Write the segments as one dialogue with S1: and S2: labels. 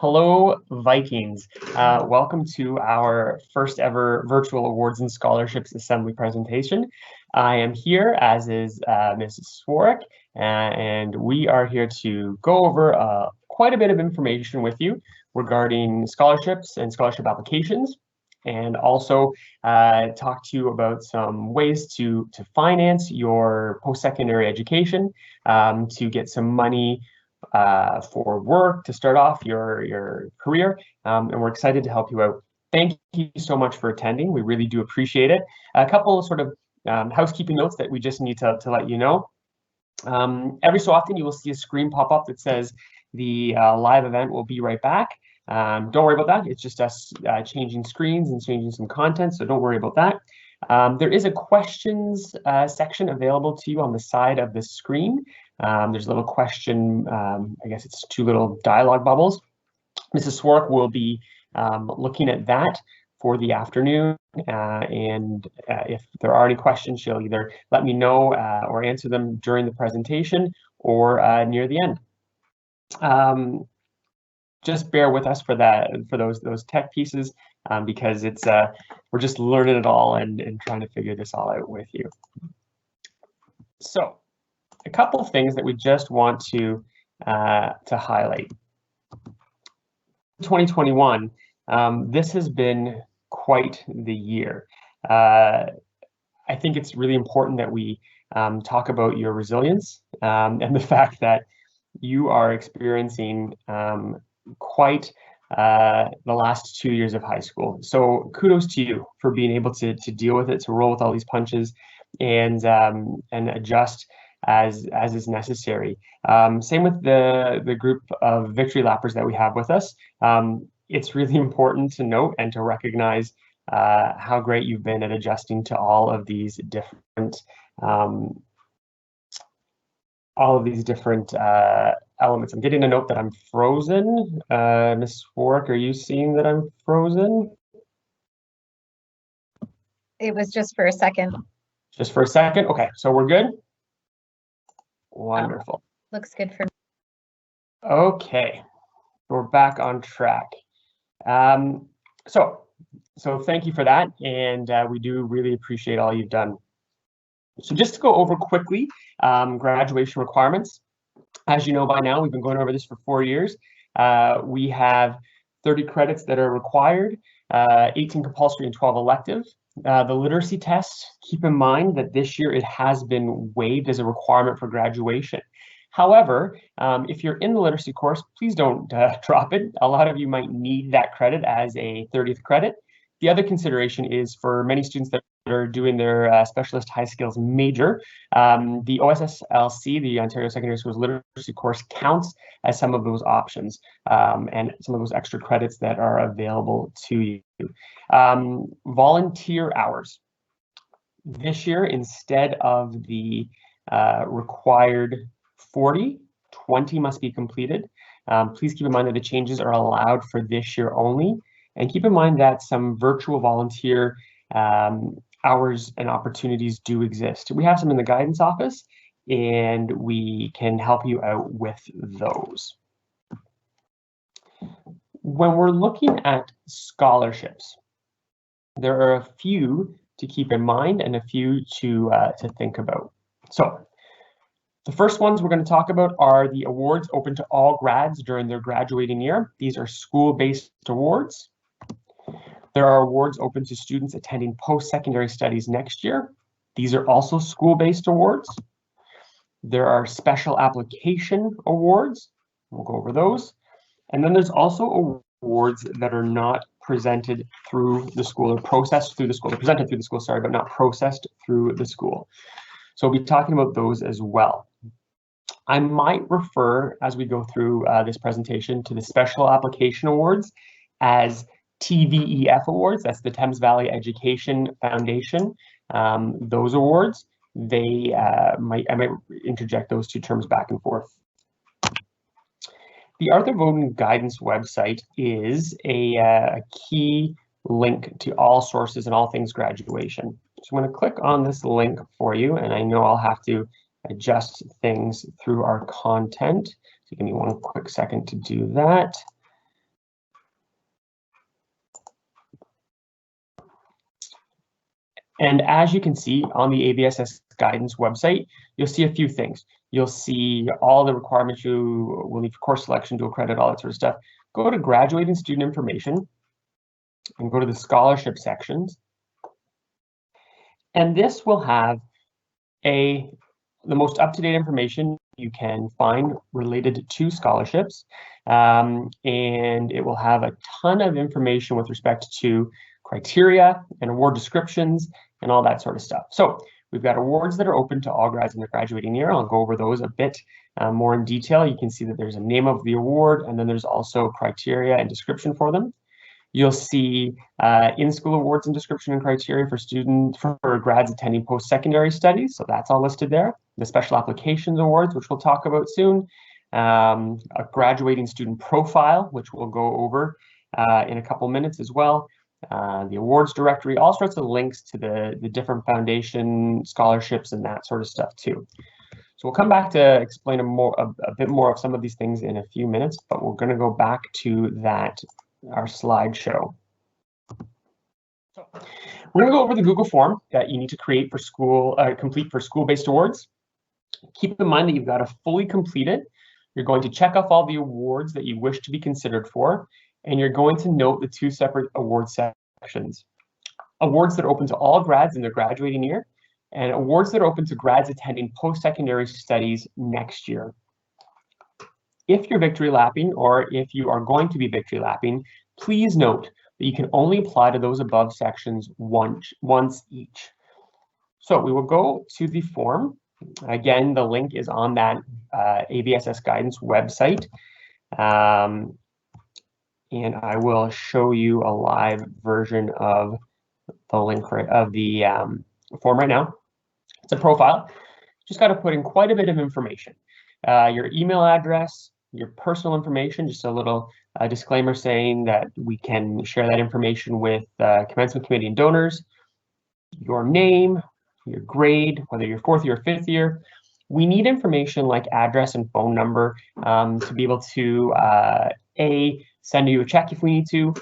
S1: Hello, Vikings. Welcome to our first ever virtual awards and scholarships assembly presentation. I am here, as is Mrs. Swarek, and we are here to go over quite a bit of information with you regarding scholarships and scholarship applications, and also talk to you about some ways to finance your post-secondary education, to get some money for work to start off your career, and we're excited to help you out. Thank you so much for attending. We really do appreciate it. A couple of sort of housekeeping notes that we just need to let you know. Every so often you will see a screen pop up that says the live event will be right back. Don't worry about that. It's just us changing screens and changing some content, so don't worry about that. There is a questions section available to you on the side of the screen. There's a little question, I guess it's two little dialogue bubbles. Mrs. Swark will be looking at that for the afternoon, and if there are any questions, she'll either let me know or answer them during the presentation or near the end. Just bear with us for that, for those tech pieces, because it's we're just learning it all and trying to figure this all out with you. So, a couple of things that we just want to highlight. 2021, this has been quite the year. I think it's really important that we talk about your resilience and the fact that you are experiencing quite the last 2 years of high school. So kudos to you for being able to deal with it, to roll with all these punches and adjust as is necessary. Same with the group of victory lappers that we have with us. It's really important to note and to recognize how great you've been at adjusting to all of these different elements. I'm getting a note that I'm frozen. Ms. Warwick, are you seeing that I'm frozen?
S2: It was just for a second.
S1: Just for a second? Okay, so we're good? Wonderful.
S2: Looks good for me.
S1: Okay, we're back on track. So thank you for that, and we do really appreciate all you've done. So just to go over quickly, graduation requirements. As you know by now, we've been going over this for 4 years. We have 30 credits that are required, 18 compulsory and 12 elective. The literacy test, keep in mind that this year it has been waived as a requirement for graduation. However, if you're in the literacy course, please don't drop it. A lot of you might need that credit as a 30th credit. The other consideration is for many students that are doing their specialist high skills major, the OSSLC, the Ontario Secondary Schools Literacy course, counts as some of those options and some of those extra credits that are available to you. Volunteer hours. This year, instead of the required 40, 20 must be completed. Please keep in mind that the changes are allowed for this year only. And keep in mind that some virtual volunteer hours and opportunities do exist. We have some in the guidance office, and we can help you out with those. When we're looking at scholarships, there are a few to keep in mind and a few to think about. So the first ones we're going to talk about are the awards open to all grads during their graduating year. These are school-based awards. There are awards open to students attending post-secondary studies next year. These are also school-based awards. There are special application awards. We'll go over those. And then there's also awards that are not presented through the school or processed through the school. They're presented through the school, sorry, but not processed through the school. So we'll be talking about those as well. I might refer, as we go through this presentation, to the special application awards as TVEF awards. That's the Thames Valley Education Foundation. Those awards, I might interject those two terms back and forth. The Arthur Voden Guidance website is a key link to all sources and all things graduation. So I'm going to click on this link for you, and I know I'll have to adjust things through our content. So give me one quick second to do that. And as you can see on the AVSS guidance website, you'll see a few things. You'll see all the requirements you will need for course selection, dual credit, all that sort of stuff. Go to graduating student information and go to the scholarship sections. And this will have the most up-to-date information you can find related to scholarships. And it will have a ton of information with respect to criteria and award descriptions and all that sort of stuff. So we've got awards that are open to all grads in their graduating year. I'll go over those a bit more in detail. You can see that there's a name of the award, and then there's also criteria and description for them. You'll see in-school awards and description and criteria for grads attending post-secondary studies. So that's all listed there. The special applications awards, which we'll talk about soon. A graduating student profile, which we'll go over in a couple minutes as well. The awards directory, all sorts of links to the different foundation scholarships and that sort of stuff too. So we'll come back to explain a bit more of some of these things in a few minutes, but we're going to go back to our slideshow. So we're going to go over the Google form that you need to create for complete for school-based awards. Keep in mind that you've got to fully complete it. You're going to check off all the awards that you wish to be considered for, and you're going to note the two separate award sections. Awards that are open to all grads in their graduating year, and awards that are open to grads attending post-secondary studies next year. If you're victory lapping, or if you are going to be victory lapping, please note that you can only apply to those above sections once each. So we will go to the form. Again, the link is on that AVSS guidance website. And I will show you a live version of the link of the form right now. It's a profile. Just got to put in quite a bit of information. Your email address, your personal information, just a little disclaimer saying that we can share that information with commencement committee and donors, your name, your grade, whether you're fourth year or fifth year. We need information like address and phone number to be able to send you a check if we need to,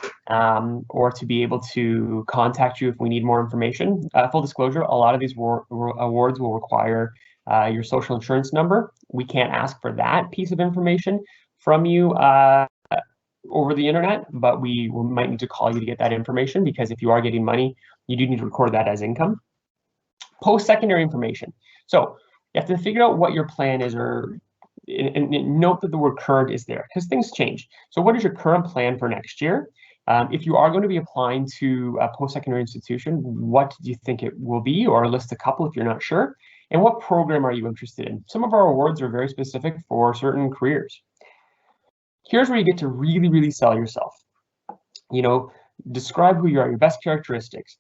S1: or to be able to contact you if we need more information. Full disclosure, a lot of these awards will require your social insurance number. We can't ask for that piece of information from you over the internet, but we might need to call you to get that information, because if you are getting money, you do need to record that as income. Post-secondary information. So you have to figure out what your plan is, and note that the word current is there because things change. So what is your current plan for next year? If you are going to be applying to a post-secondary institution, what do you think it will be, or list a couple if you're not sure? And what program are you interested in? Some of our awards are very specific for certain careers. Here's where you get to really, really sell yourself. You know, describe who you are, your best characteristics,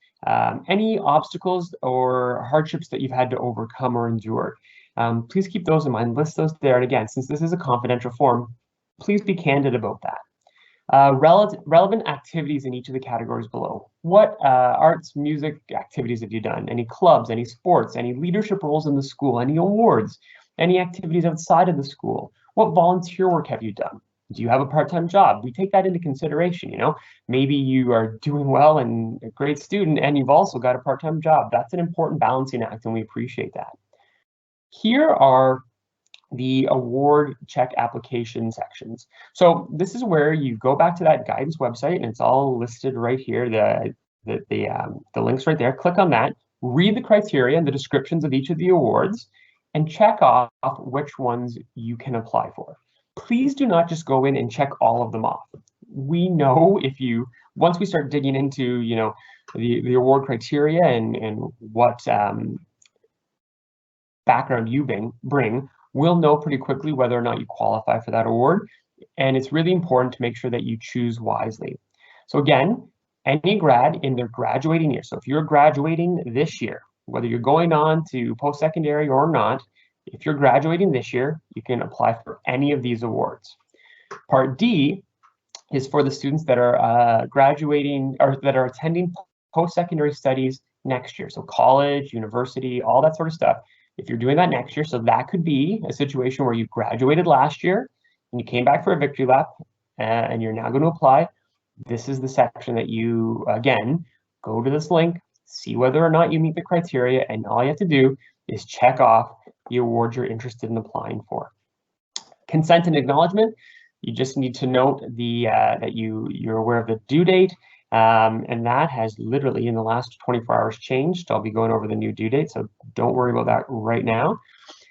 S1: any obstacles or hardships that you've had to overcome or endure. Please keep those in mind, list those there. And again, since this is a confidential form, please be candid about that. Relevant activities in each of the categories below. What arts, music activities have you done? Any clubs, any sports, any leadership roles in the school, any awards, any activities outside of the school? What volunteer work have you done? Do you have a part-time job? We take that into consideration, you know. Maybe you are doing well and a great student and you've also got a part-time job. That's an important balancing act and we appreciate that. Here are the award check application sections. So this is where you go back to that guidance website and it's all listed right here. The link's right there. Click on that, read the criteria and the descriptions of each of the awards and check off which ones you can apply for. Please do not just go in and check all of them off. We know once we start digging into, you know, the award criteria and what background you bring, we'll know pretty quickly whether or not you qualify for that award. And it's really important to make sure that you choose wisely. So again, any grad in their graduating year. So if you're graduating this year, whether you're going on to post-secondary or not, if you're graduating this year, you can apply for any of these awards. Part D is for the students that are graduating or that are attending post-secondary studies next year. So college, university, all that sort of stuff. If you're doing that next year, so that could be a situation where you graduated last year and you came back for a victory lap and you're now going to apply. This is the section that you, again, go to this link, see whether or not you meet the criteria, and all you have to do is check off the award you're interested in applying for. Consent and acknowledgement, you just need to note that you're aware of the due date, and that has literally in the last 24 hours changed. I'll be going over the new due date, so don't worry about that right now.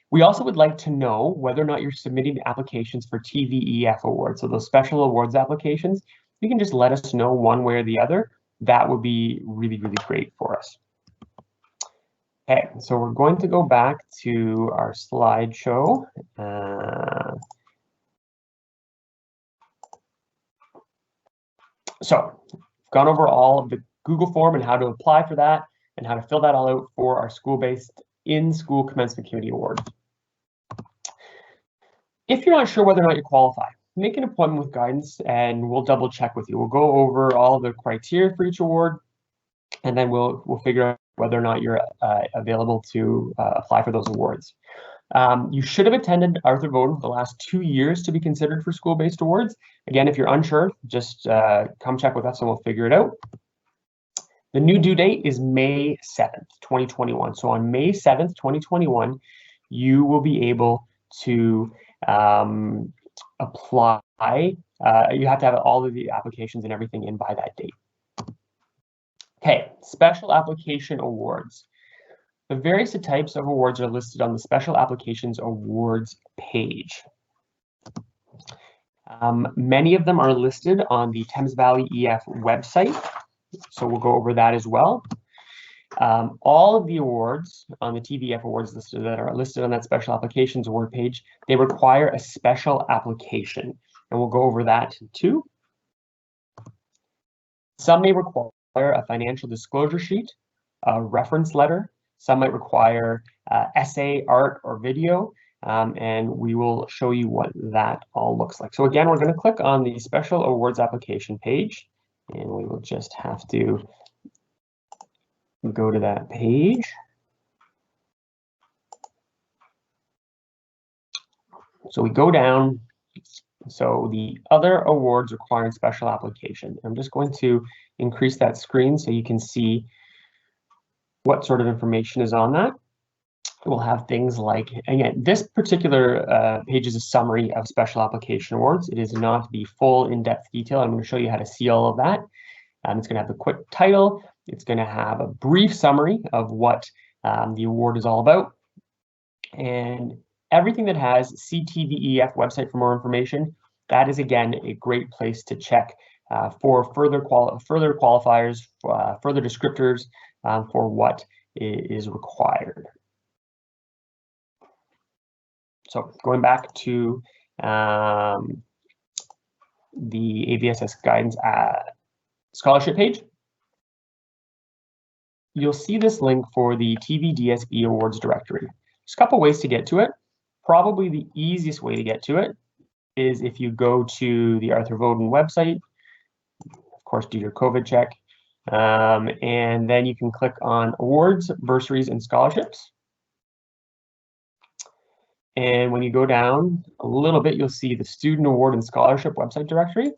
S1: We also would like to know whether or not you're submitting applications for TVEF awards. So those special awards applications, you can just let us know one way or the other. That would be really, really great for us. Okay, so we're going to go back to our slideshow. So we've gone over all of the Google form and how to apply for that and how to fill that all out for our school-based in-school commencement committee awards. If you're not sure whether or not you qualify, make an appointment with guidance and we'll double check with you. We'll go over all the criteria for each award, and then we'll figure out whether or not you're available to apply for those awards. You should have attended Arthur Voden for the last 2 years to be considered for school-based awards. Again, if you're unsure, just come check with us and we'll figure it out. The new due date is May 7th, 2021. So on May 7th, 2021, you will be able to apply. You have to have all of the applications and everything in by that date. Okay, special application awards. The various types of awards are listed on the Special Applications Awards page. Many of them are listed on the Thames Valley EF website, so we'll go over that as well. All of the awards on the TVEF awards listed that are listed on that Special Applications Award page, they require a special application, and we'll go over that too. Some may require a financial disclosure sheet, a reference letter. Some might require essay, art, or video, and we will show you what that all looks like. So again, we're going to click on the Special Awards Application page, and we will just have to go to that page. So we go down. So the other awards requiring special application. I'm just going to increase that screen so you can see what sort of information is on that. We'll have things like, again, this particular page is a summary of special application awards. It is not the full in-depth detail. I'm going to show you how to see all of that. It's going to have the quick title. It's going to have a brief summary of what the award is all about. And everything that has CTVEF website for more information, that is, again, a great place to check for further qualifiers, further descriptors for what is required. So going back to the AVSS guidance scholarship page, you'll see this link for the TVDSB awards directory. There's a couple ways to get to it. Probably the easiest way to get to it is if you go to the Arthur Voden website, of course, do your COVID check, and then you can click on awards, bursaries, and scholarships. And when you go down a little bit, you'll see the student award and scholarship website directory.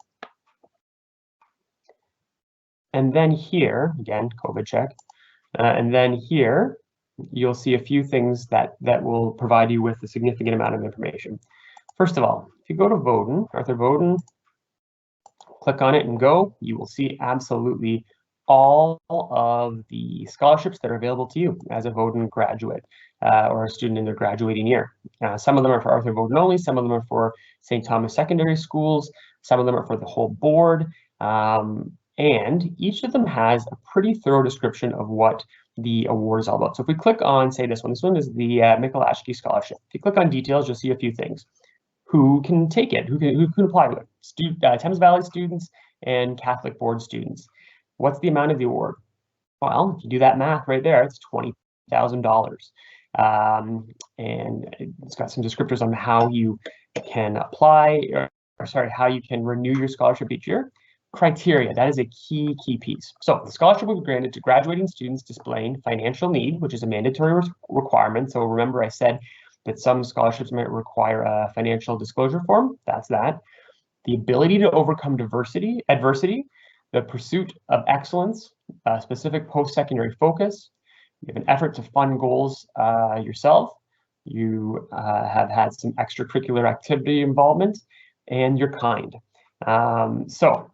S1: And then here, again, COVID check, and then here, you'll see a few things that will provide you with a significant amount of information. First of all, if you go to Voden, Arthur Voden, click on it and go, you will see absolutely all of the scholarships that are available to you as a Voden graduate or a student in their graduating year. Some of them are for Arthur Voden only, some of them are for St. Thomas Secondary Schools, some of them are for the whole board, and each of them has a pretty thorough description of what the award is all about. So if we click on, say this one is the Michalashki Scholarship. If you click on details, you'll see a few things. Who can take it? Who can apply to it? Thames Valley students and Catholic board students. What's the amount of the award? Well, if you do that math right there, it's $20,000. And it's got some descriptors on how you can apply, how you can renew your scholarship each year. Criteria, that is a key piece. So the scholarship will be granted to graduating students displaying financial need, which is a mandatory requirement. So remember I said that some scholarships might require a financial disclosure form. That's that. The ability to overcome adversity, the pursuit of excellence, a specific post-secondary focus, you have an effort to fund goals yourself, you have had some extracurricular activity involvement, and you're kind. So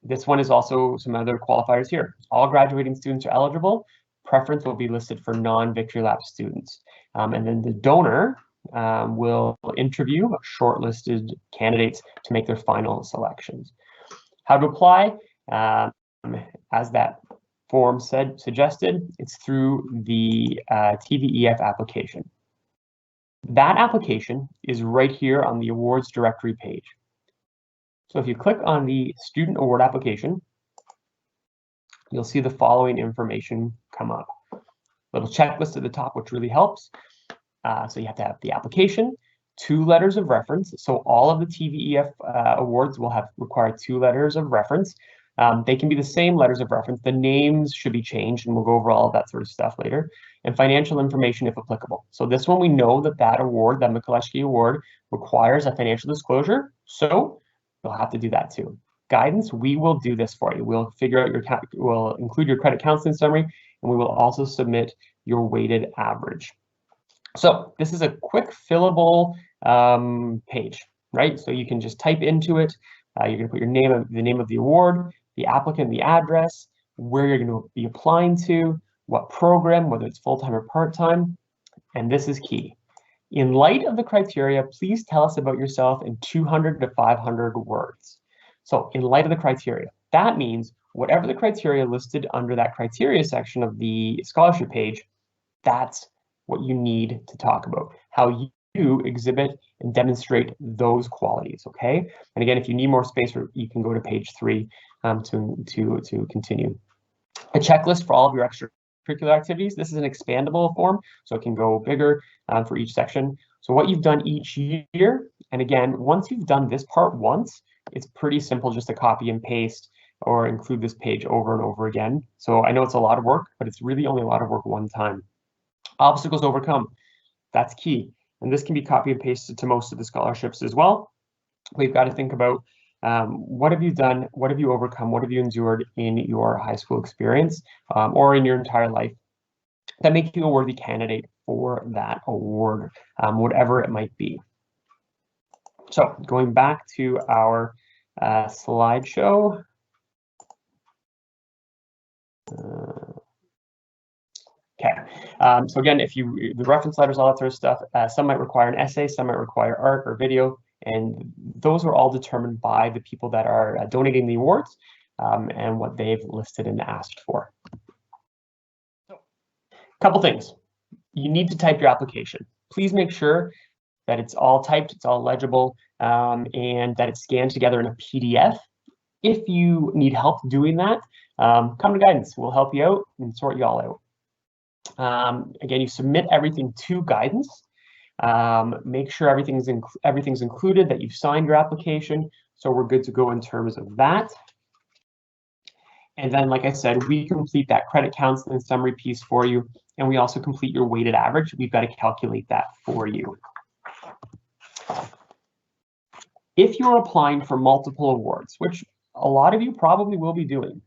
S1: this one is also some other qualifiers here. All graduating students are eligible. Preference will be listed for non-Victory Lap students. And then the donor will interview shortlisted candidates to make their final selections. How to apply? As that form suggested, it's through the TVEF application. That application is right here on the awards directory page. So if you click on the student award application, you'll see the following information come up. Little checklist at the top, which really helps. So you have to have the application, 2 letters of reference. So all of the TVEF awards will require 2 letters of reference. They can be the same letters of reference. The names should be changed, and we'll go over all of that sort of stuff later. And financial information if applicable. So this one, we know that award, that Mikulewski Award, requires a financial disclosure. So you'll have to do that too. Guidance, we will do this for you. We'll figure out we'll include your credit counseling summary, and we will also submit your weighted average. So this is a quick fillable page, right? So you can just type into it. You're going to put your name, the name of the award, the applicant, the address, where you're going to be applying to, what program, whether it's full-time or part-time. And this is key. In light of the criteria, please tell us about yourself in 200 to 500 words. So in light of the criteria, that means whatever the criteria listed under that criteria section of the scholarship page, that's what you need to talk about, how you exhibit and demonstrate those qualities, okay? And again, if you need more space, you can go to page 3 to continue. A checklist for all of your extracurricular activities. This is an expandable form, so it can go bigger for each section. So what you've done each year, and again, once you've done this part once, it's pretty simple just to copy and paste or include this page over and over again. So I know it's a lot of work, but it's really only a lot of work one time. Obstacles overcome, that's key. And this can be copy and pasted to most of the scholarships as well. We've got to think about what have you done, what have you overcome, what have you endured in your high school experience or in your entire life that make you a worthy candidate for that award, whatever it might be. So going back to our slideshow. Okay, so again, the reference letters, all that sort of stuff, some might require an essay, some might require art or video, and those are all determined by the people that are donating the awards and what they've listed and asked for. So, a couple things. You need to type your application. Please make sure that it's all typed, it's all legible, and that it's scanned together in a PDF. If you need help doing that, come to guidance. We'll help you out and sort you all out. Again, you submit everything to guidance. Make sure everything's included, that you've signed your application, so we're good to go in terms of that. And then, like I said, we complete that credit counseling summary piece for you, and we also complete your weighted average. We've got to calculate that for you. If you're applying for multiple awards, which a lot of you probably will be doing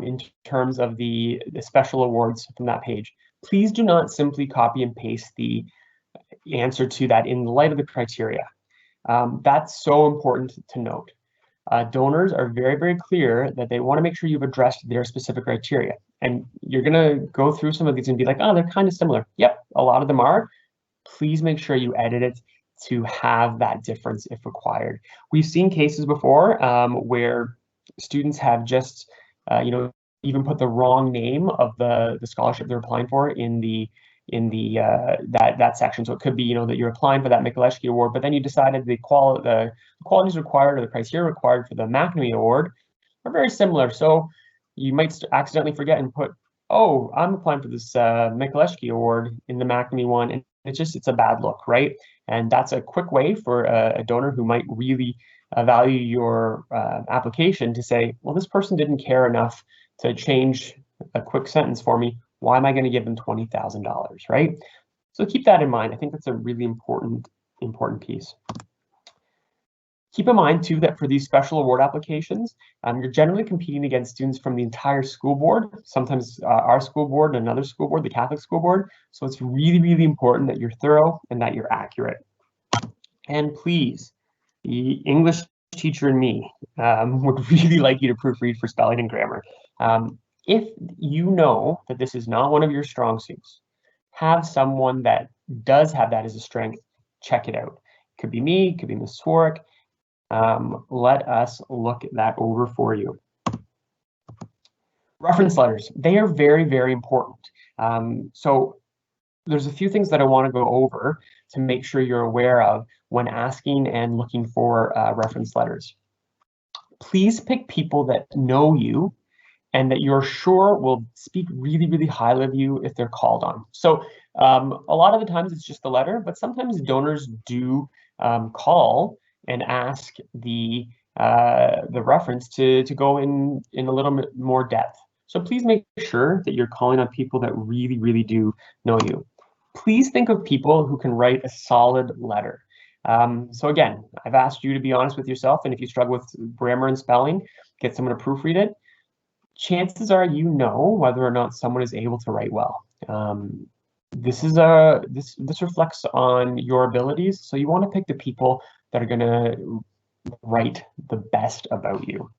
S1: in terms of the special awards from that page, please do not simply copy and paste the answer to that in light of the criteria. That's so important to note. Donors are very, very clear that they want to make sure you've addressed their specific criteria. And you're going to go through some of these and be like, oh, they're kind of similar. Yep, a lot of them are. Please make sure you edit it to have that difference if required. We've seen cases before where students have just, even put the wrong name of the scholarship they're applying for in that section. So it could be, that you're applying for that Mikulewski Award, but then you decided the qualities required or the criteria required for the McNamee Award are very similar. So you might accidentally forget and put, oh, I'm applying for this Mikulewski Award in the McNamee one, and it's a bad look, right? And that's a quick way for a donor who might really value your application to say, well, this person didn't care enough to change a quick sentence for me. Why am I going to give them $20,000, right? So keep that in mind. I think that's a really important piece. Keep in mind too that for these special award applications, you're generally competing against students from the entire school board, sometimes our school board and another school board, the Catholic school board. So it's really, really important that you're thorough and that you're accurate. And please, the English teacher in me would really like you to proofread for spelling and grammar. If you know that this is not one of your strong suits, have someone that does have that as a strength check it out. Could be me, could be Ms. Swark. Let us look that over for you. Reference letters, they are very, very important. So there's a few things that I want to go over to make sure you're aware of when asking and looking for reference letters. Please pick people that know you and that you're sure will speak really, really highly of you if they're called on. So a lot of the times it's just the letter, but sometimes donors do call and ask the reference to go in a little bit more depth. So please make sure that you're calling on people that really, really do know you. Please think of people who can write a solid letter. So again, I've asked you to be honest with yourself, and if you struggle with grammar and spelling, get someone to proofread it. Chances are you know whether or not someone is able to write well. This reflects on your abilities, so you want to pick the people that are going to write the best about you.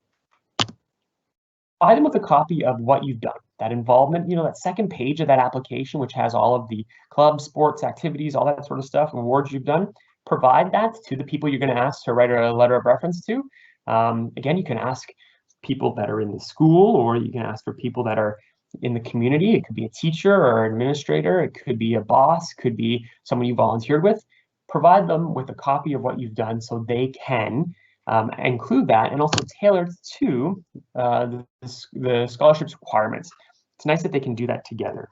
S1: Provide them with a copy of what you've done, that involvement, that second page of that application, which has all of the clubs, sports, activities, all that sort of stuff, awards you've done. Provide that to the people you're going to ask to write a letter of reference to. Again, you can ask people that are in the school, or you can ask for people that are in the community. It could be a teacher or an administrator. It could be a boss, could be someone you volunteered with. Provide them with a copy of what you've done so they can include that and also tailor it to the scholarship's requirements. It's nice that they can do that together.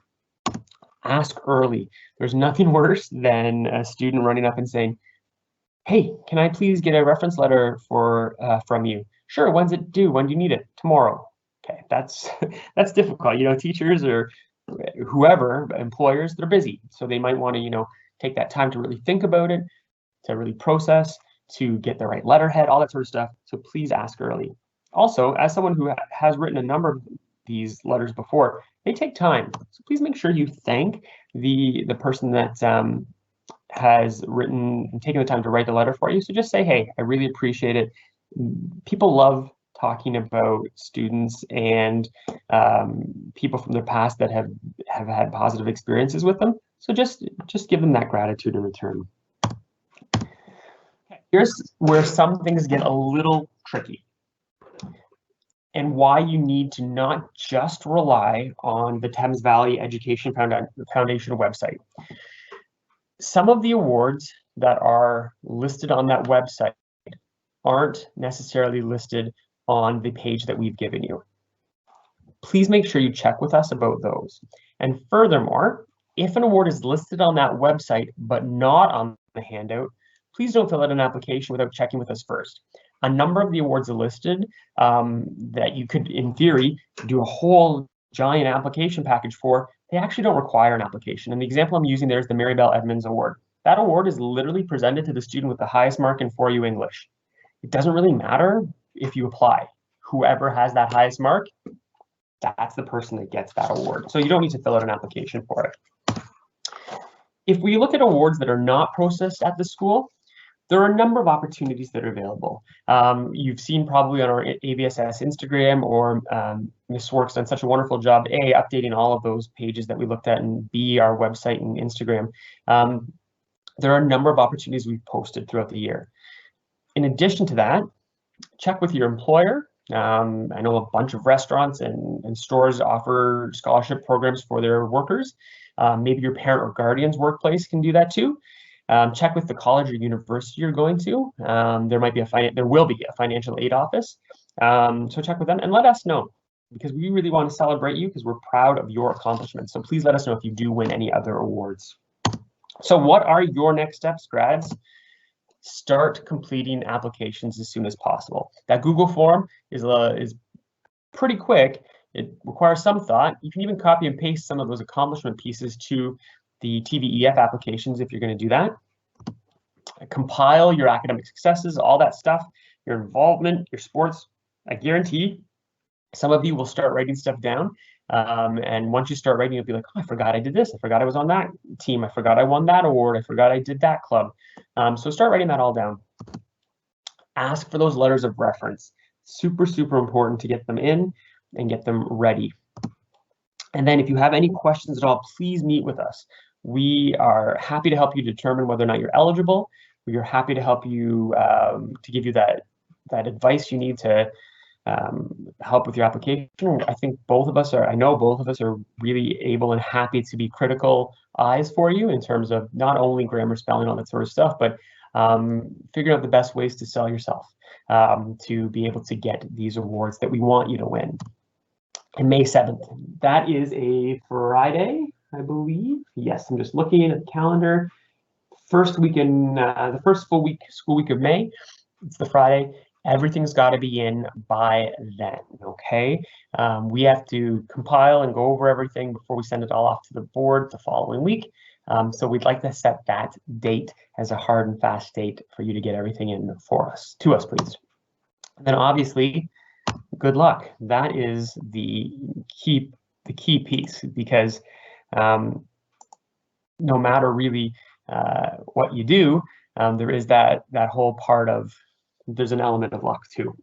S1: Ask early. There's nothing worse than a student running up and saying, "Hey, can I please get a reference letter from you?" "Sure, when's it due? When do you need it?" "Tomorrow." Okay, that's difficult. Teachers or whoever, employers, they're busy. So they might want to, take that time to really think about it, to really process, to get the right letterhead, all that sort of stuff. So please ask early. Also, as someone who has written a number of these letters before, they take time. So please make sure you thank the person that has written and taken the time to write the letter for you. So just say, "Hey, I really appreciate it." People love talking about students and people from their past that have had positive experiences with them. So just give them that gratitude in return. Okay, here's where some things get a little tricky and why you need to not just rely on the Thames Valley Education Foundation website. Some of the awards that are listed on that website aren't necessarily listed on the page that we've given you. Please make sure you check with us about those. And furthermore, if an award is listed on that website but not on the handout, please don't fill out an application without checking with us first. A number of the awards are listed that you could, in theory, do a whole giant application package for. They actually don't require an application. And the example I'm using there is the Mary Bell Edmonds Award. That award is literally presented to the student with the highest mark in 4U English. It doesn't really matter if you apply. Whoever has that highest mark, that's the person that gets that award. So you don't need to fill out an application for it. If we look at awards that are not processed at the school, there are a number of opportunities that are available. You've seen probably on our AVSS Instagram, or Ms. Swark's done such a wonderful job, A, updating all of those pages that we looked at, and B, our website and Instagram. There are a number of opportunities we've posted throughout the year. In addition to that, check with your employer. I know a bunch of restaurants and stores offer scholarship programs for their workers. Maybe your parent or guardian's workplace can do that too. Check with the college or university you're going to. There will be a financial aid office. So check with them and let us know, because we really want to celebrate you because we're proud of your accomplishments. So please let us know if you do win any other awards. So what are your next steps, grads? Start completing applications as soon as possible. That Google form is pretty quick. It requires some thought. You can even copy and paste some of those accomplishment pieces to the TVEF applications if you're going to do that. compile your academic successes, all that stuff, your involvement, your sports. I guarantee some of you will start writing stuff down. And once you start writing, you'll be like, oh, I forgot I did this. I forgot I was on that team. I forgot I won that award. I forgot I did that club. So start writing that all down. Ask for those letters of reference. Super, super important to get them in and get them ready. And then if you have any questions at all, please meet with us. We are happy to help you determine whether or not you're eligible. We are happy to help you, to give you that advice you need to help with your application. I think I know both of us are really able and happy to be critical eyes for you in terms of not only grammar, spelling, all that sort of stuff, but figuring out the best ways to sell yourself to be able to get these awards that we want you to win. And May 7th, that is a Friday, I believe. Yes, I'm just looking at the calendar. First week in the first school week of May. It's the Friday. Everything's got to be in by then, okay? We have to compile and go over everything before we send it all off to the board the following week. So we'd like to set that date as a hard and fast date for you to get everything in to us, please. And then obviously, good luck. That is the key piece, because no matter really what you do, there is that whole part of, there's an element of luck too.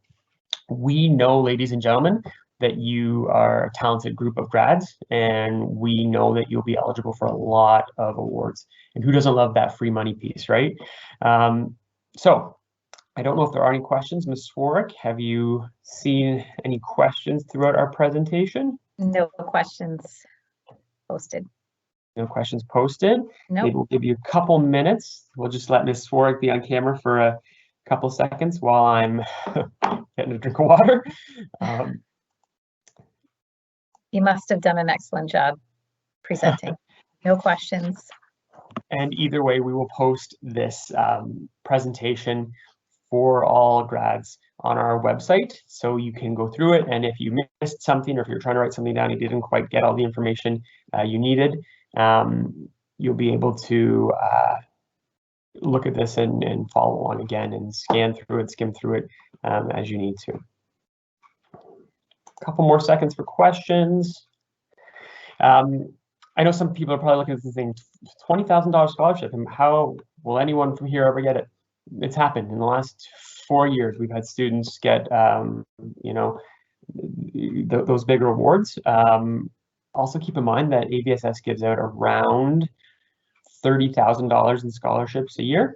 S1: We know, ladies and gentlemen, that you are a talented group of grads, and we know that you'll be eligible for a lot of awards. And who doesn't love that free money piece, right? So I don't know if there are any questions. Ms. Swarek, have you seen any questions throughout our presentation?
S2: No questions posted.
S1: No questions posted?
S2: Nope.
S1: Maybe we'll give you a couple minutes. We'll just let Ms. Swarek be on camera for a couple seconds while I'm getting a drink of water.
S2: You must have done an excellent job presenting. No questions.
S1: And either way, we will post this presentation for all grads on our website, so you can go through it. And if you missed something, or if you're trying to write something down, you didn't quite get all the information you needed, you'll be able to look at this and follow along again and scan through it, skim through it as you need to. A couple more seconds for questions. I know some people are probably looking at this thing, $20,000 scholarship, and how will anyone from here ever get it? It's happened in the last 4 years. We've had students get, those bigger awards. Also keep in mind that AVSS gives out around $30,000 in scholarships a year.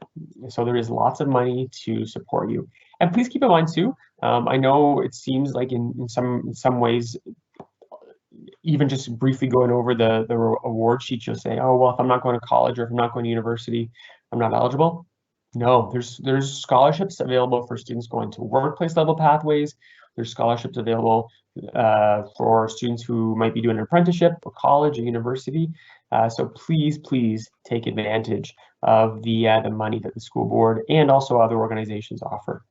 S1: So there is lots of money to support you. And please keep in mind too, I know it seems like in some ways, even just briefly going over the award sheet, you'll say, oh, well, if I'm not going to college or if I'm not going to university, I'm not eligible. No, there's scholarships available for students going to workplace level pathways. There's scholarships available for students who might be doing an apprenticeship or college or university. So please take advantage of the money that the school board and also other organizations offer.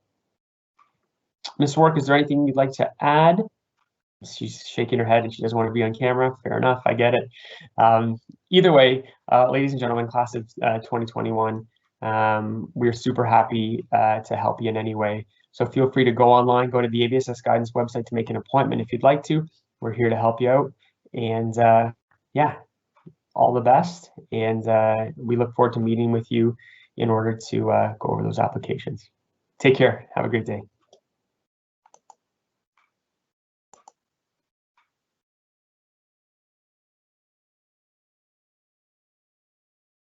S1: Ms. Swarek, is there anything you'd like to add? She's shaking her head and she doesn't want to be on camera. Fair enough, I get it. Either way, ladies and gentlemen, class of 2021, we're super happy to help you in any way. So feel free to go online, go to the AVSS guidance website to make an appointment if you'd like to. We're here to help you out. And yeah, all the best. And we look forward to meeting with you in order to go over those applications. Take care. Have a great day.